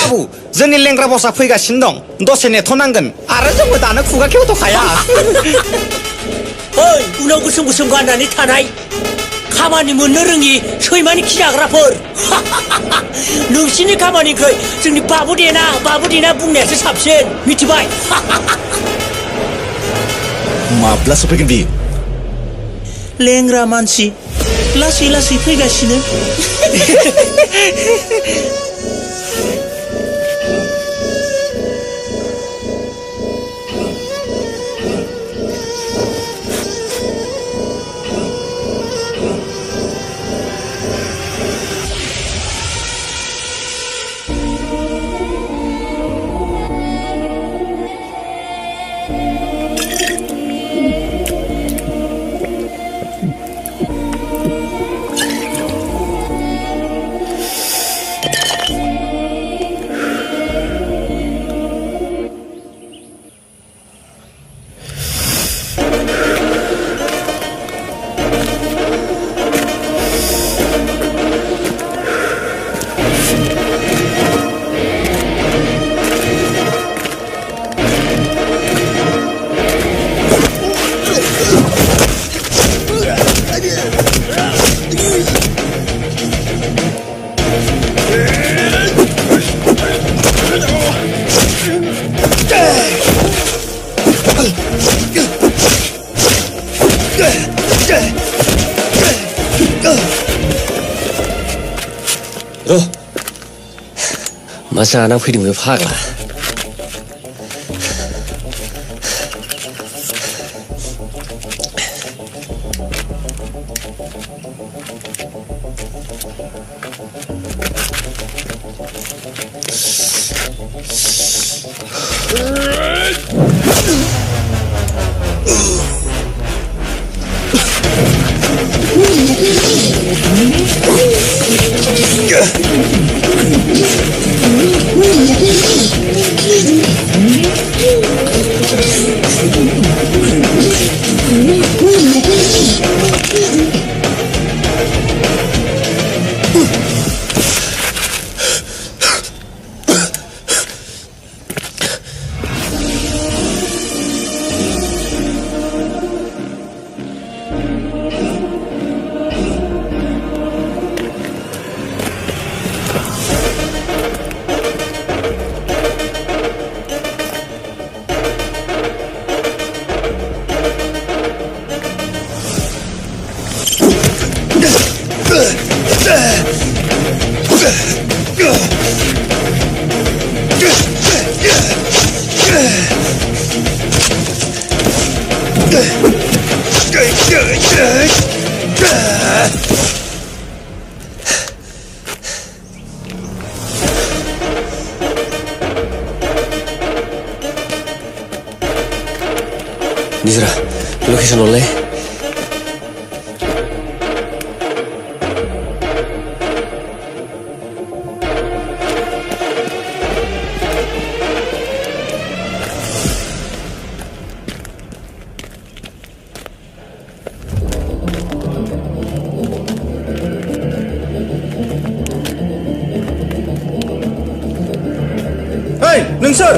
아부, जोंनि लेंग्रा बसा फैगासिनो दं. दसे नेथ'नांगोन आरो जोंबो दानो खुगा खेवथ'खाया. ओइ, उनाव गोसोम गोसोम गाननानै थानाय खामानि मोननो रोङि सैमानि खि जाग्राफोर. नोंसिनि खामानिखै जोंनि बाबु देना बुंनायासो साबसिन, मिथिबाय? माब्ला सफैगोन बियो? लेंग्रा मानसि लासै लासै फैगासिनो. मा जाना फैदों बे फाग्ला? निजरा लोकेसन हरलाय. ओइ, नोंसोर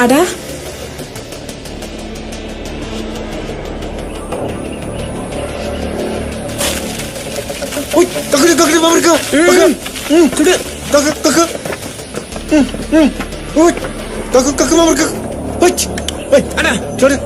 Ada? Uy, takut mereka. Takut. Uy, takut mereka. Uy, Ana, sorry.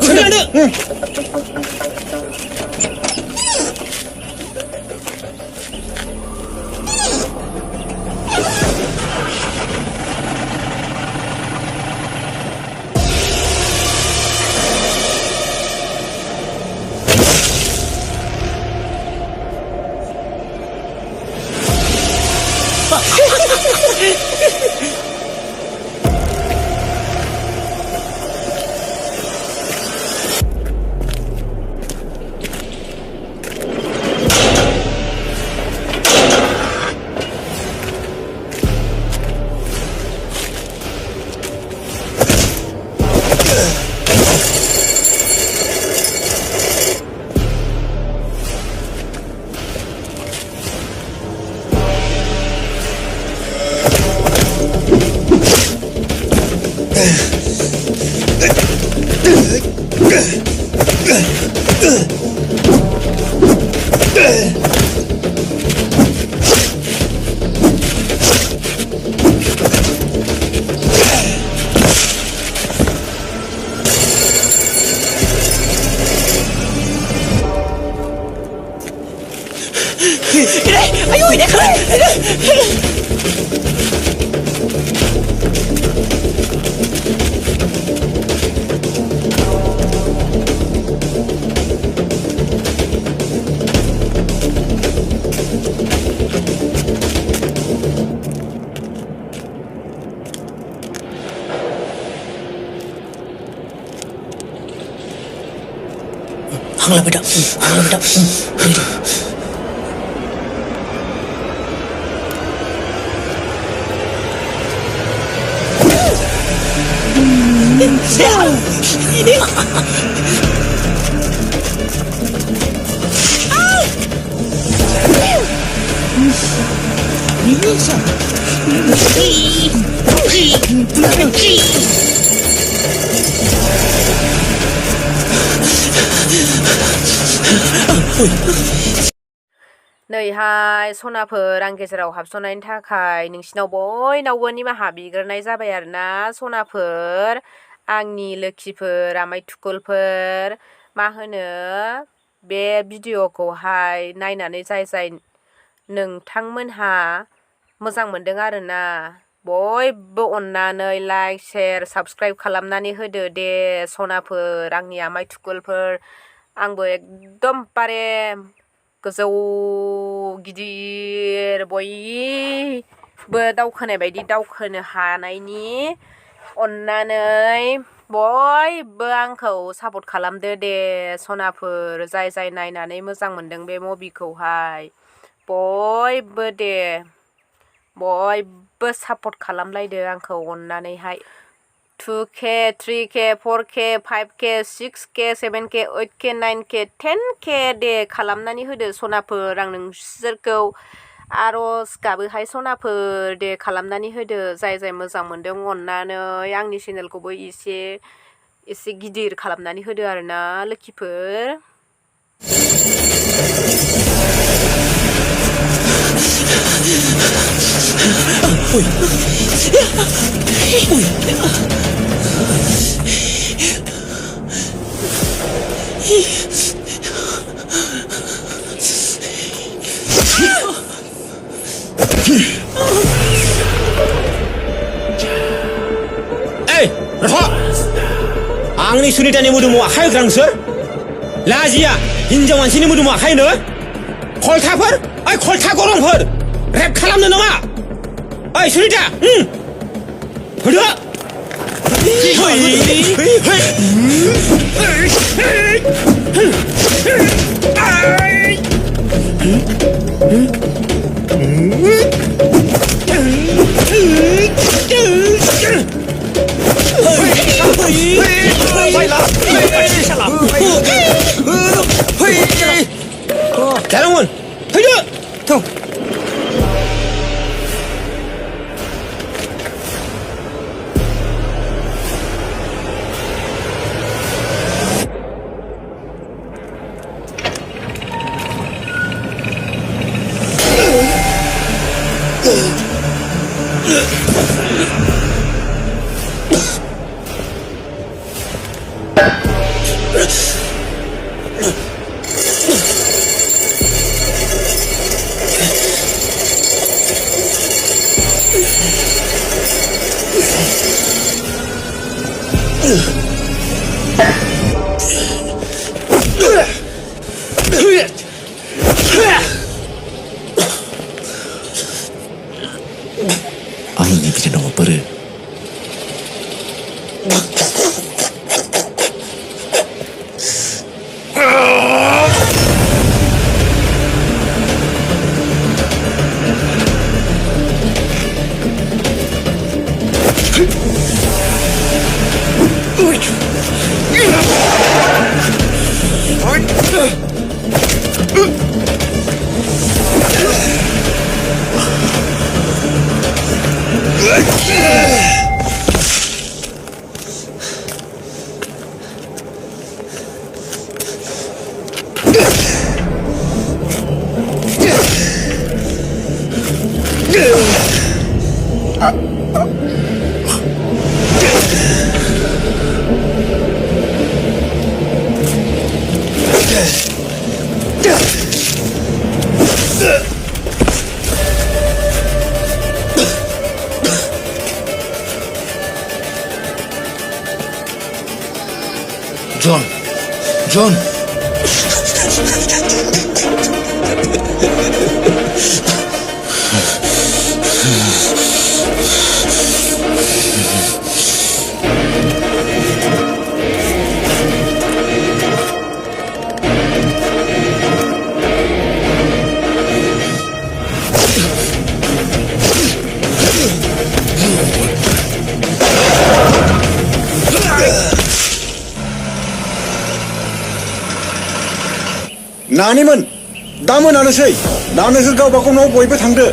Ayo ini keren. Hanglah bedak. Ini. नैहाय सनाफोर आं गेजेराव हाबसननायनि थाखाय नोंसिनाव बयनावबो निमाहा बिग्रोनाय जाबाय आरोना सनाफोर आंनि लोखिफोर आमाय थुकुलफोर मा होनो बे भिडिअखौहाय नायनानै जाय नोंथांमोनहा मोजां मोनदों आरोना बयबो अननानै लाइक शेयार साबस्क्राइब खालामनानै होदो दे सनाफोर आंनि आमाय थुकुलफोर आंबो एकदमबारे गोजौ गिदिर बयबो दावखोनाय बायदि दावखोनो हानायनि अननानै बयबो आंखौ सापर्ट खालामदो दे सनाफोर जाय नायनानै मोजां मोनदों बे मुभिखौहाय बयबो दे बयबो सापर्ट खालामलायदो आंखौ अननानैहाय 2K 3K 4K 5K 6K 7K 8K 9K 10K दे खालामनानै होदो सनाफोर आं नोंसोरखौ आरज गाबोहाय सनाफोर दे खालामनानै होदो जाय मोजां मोनदों अननानै आंनि चेनेलखौबो एसे गिदिर खालामनानै होदो आरोना लोखिफोर Rafah! Ang ni sunitani mo dumo, ahay ka lang, sir? लाजिया हिनजाव मानसिनि मोदोमाव आखाय होनो खलथाफोर ओइ खलथा गरमफोर रेप खालामनो नामा ओइ सुनिता होदो 자랑원 해줘 통 아니 비례 너무 버려 존 나님은 남은 않으세요. 나는 가वबागाव न'आव बयबो थांदो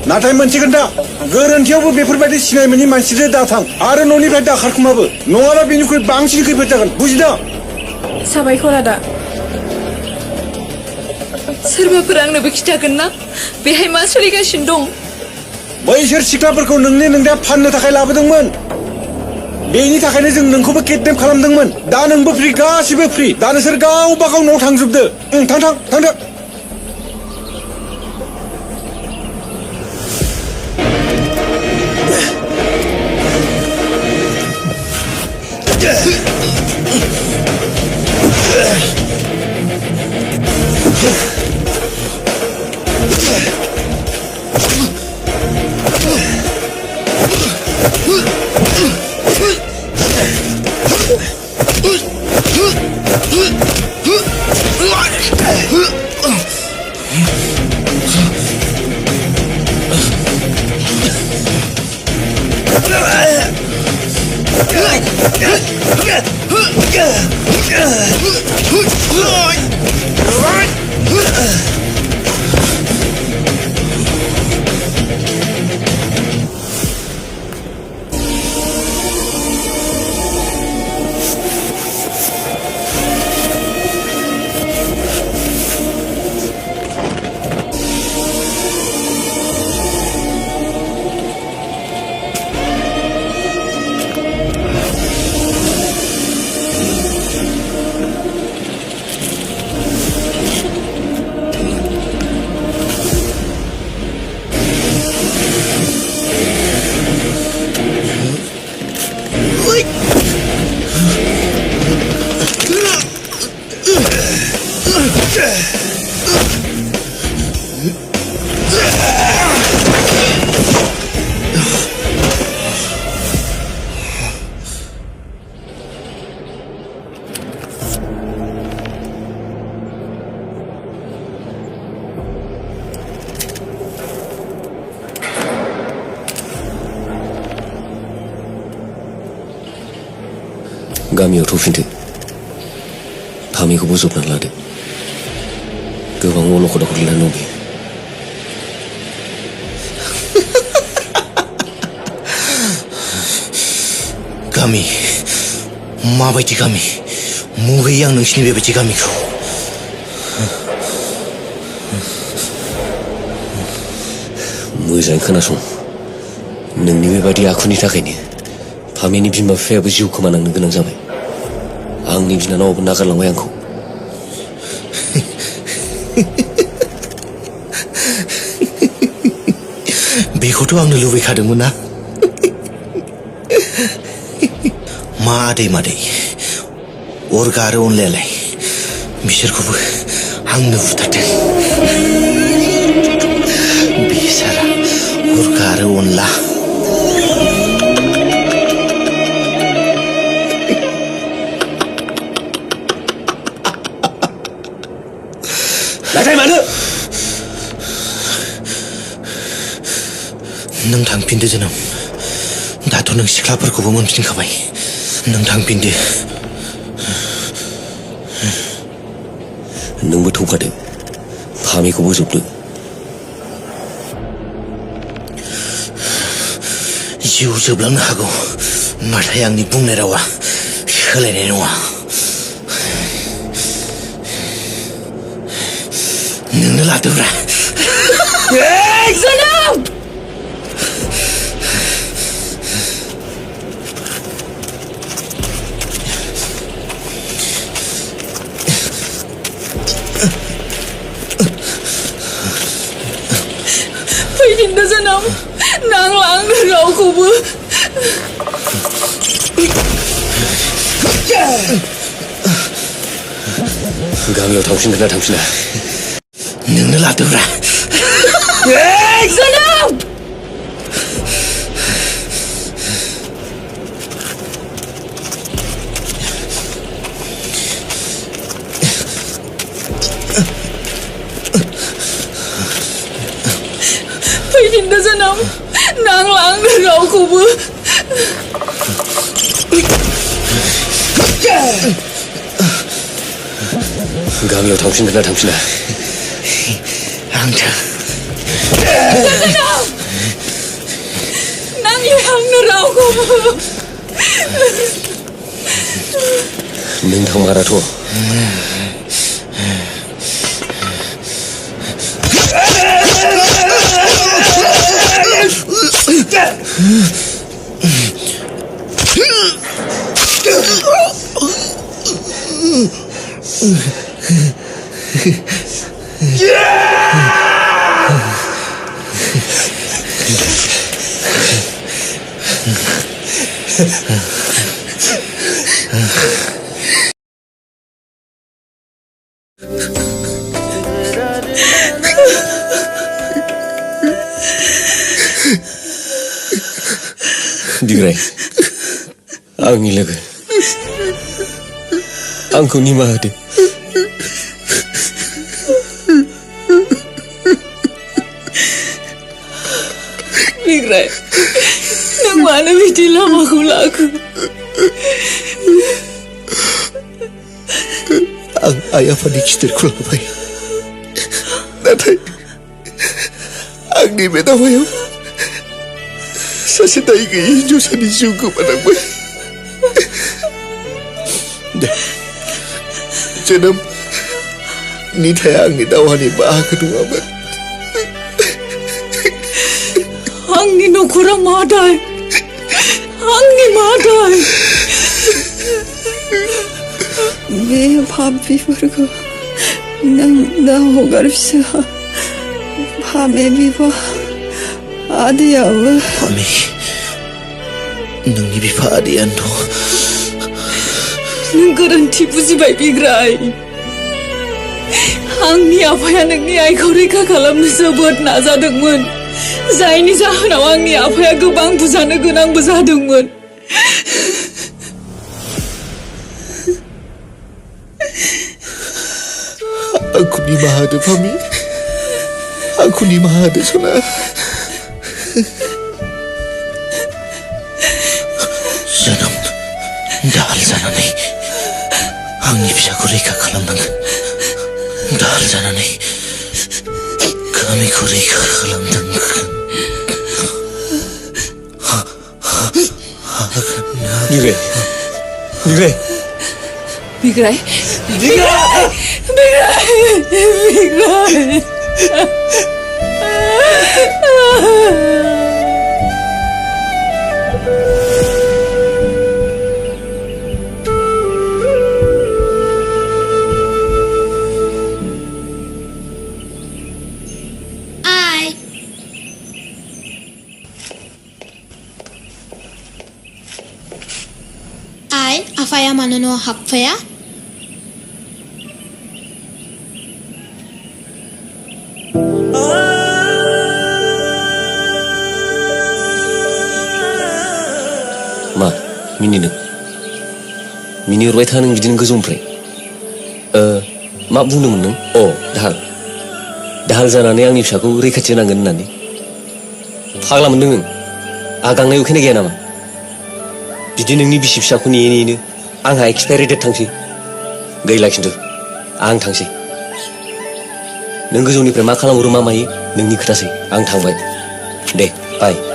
नाथाय मोनसे खोन्था गोरोन्थियावबो बेफोरबायदि सिनाय मोनि मानसिजों दाथां आरो न'निफ्राय दा खारखुमाबो नङाबा बेनिख्रुइ बांसिन खैफोद जागोन बुजिदों साबायखर आदा सोरबाफोर आंनोबो खिथागोन ना बेहाय मा सोलिगासिनो दं बैसोर सिख्लाफोरखौ नोंनि नोंदा फाननो थाखाय लाबोदोंमोन बेनि थाखायनो जों नोंखौबो किडनेप खालामदोंमोन दा नोंबो फ्रि गासिबो फ्रि दा नोंसोर गावबागाव न'आव थांजोबदो थांदो गामियाव थफिनदो फामिखौबो जबनानै लादो गोबां अलखदाव गोग्लैनानै दं बियो गामि माबायदि गामि मुगैयो आं नोंसिनि बेबायदि गामिखौ मोजाङै खोनासं नोंनि बेबायदि आखुनि थाखायनो फामिनि बिमा बिफायाबो जिउ खोमानांनो गोनां जाबाय आंनि बिनानावाबो नागारलांबाय आंखौ बेखौथ' आंनो लुबैखादोंमोन ना मादै मादै अरगा आरो अनलायालाय बिसोरखौबो आंनो बुथारदों बेसारा अरगा आरो अनला नाथाय मानो नों थांफिनदो जोनोम दाथ' नों सिख्लाफोरखौबो मोनफिनखाबाय नों थांफिनदो नोंबो थौखादो फामिखौबो जोबदो जिउ जोबलांनो हागौ नाथाय आंनि बुंनाय रावा सोलायनाय नङा नोंनो लादोब्रा जोनोम फैफिनदो जोनोम नांला आंनो रावखौबो गामियाव थांफिनगोन ना थांफिना नोंनो लादोब्रा जोनोम फैफिनदो जोनोम नांला आंनो रावखौबो गामियाव थांफिनगोन ना थांफिना आंथ' नांला आंनो रावखौबो नों थांमाराथ' बिग्राय आंनि लोगो आंखौ निमाहा होदो बिग्राय नों मानो बिदि लामाखौ लाखो आं आइ आफानि खिथेरखौ लाबाय नाथाय आंनि बे दावायाव सासे दाय गैयै हिन्जावसानि जिउ गोमानांबाय दे जोनोम निथाया आंनि दावहानि बाहागो नङामोन आंनि नखरा मा दाय आंनि मा दाय बे पापिफोरखौ नों दा हगारफिसा फामे बिफा आदैयाबो फामि नोंनि बिफा आदैयानोथ' नों गोरोन्थि बुजिबाय बिग्राय आंनि आफाया नोंनि आइखौ रैखा खालामनो जोबोद नाजादोंमोन जायनि जाहोनाव आंनि आफाया गोबां बुजानो गोनांबो जादोंमोन आंखौ निमाहा होदो फामि आंखौ निमाहा होदो सना जोनोम दाहाल जानानै आंनि फिसाखौ रैखा खालामनांगोन दाहाल जानानै गामिखौ रैखा खालामनांगोन बिग्राय बिग्राय बिग्राय बिग्राय Ai, afaya manono hapfaya? मा मिनिनो मिनिहरबाय था नों बिदिनो गोजौनिफ्राय मा बुंदोंमोन नों दाहाल जानानै आंनि फिसाखौ रैखाथि होनांगोन होननानै फाग्ला मोनदों नों आगांनाय उखैनाय गैया नामा बिदि नोंनि बिसि फिसाखौ नेयै नेयैनो आंहा एक्सपायरि डेट थांसै गैला खिन्थु आं थांसै नों गोजौनिफ्राय मा खालामहरो मा मायो नोंनि खोथासै आं थांबाय दे बाय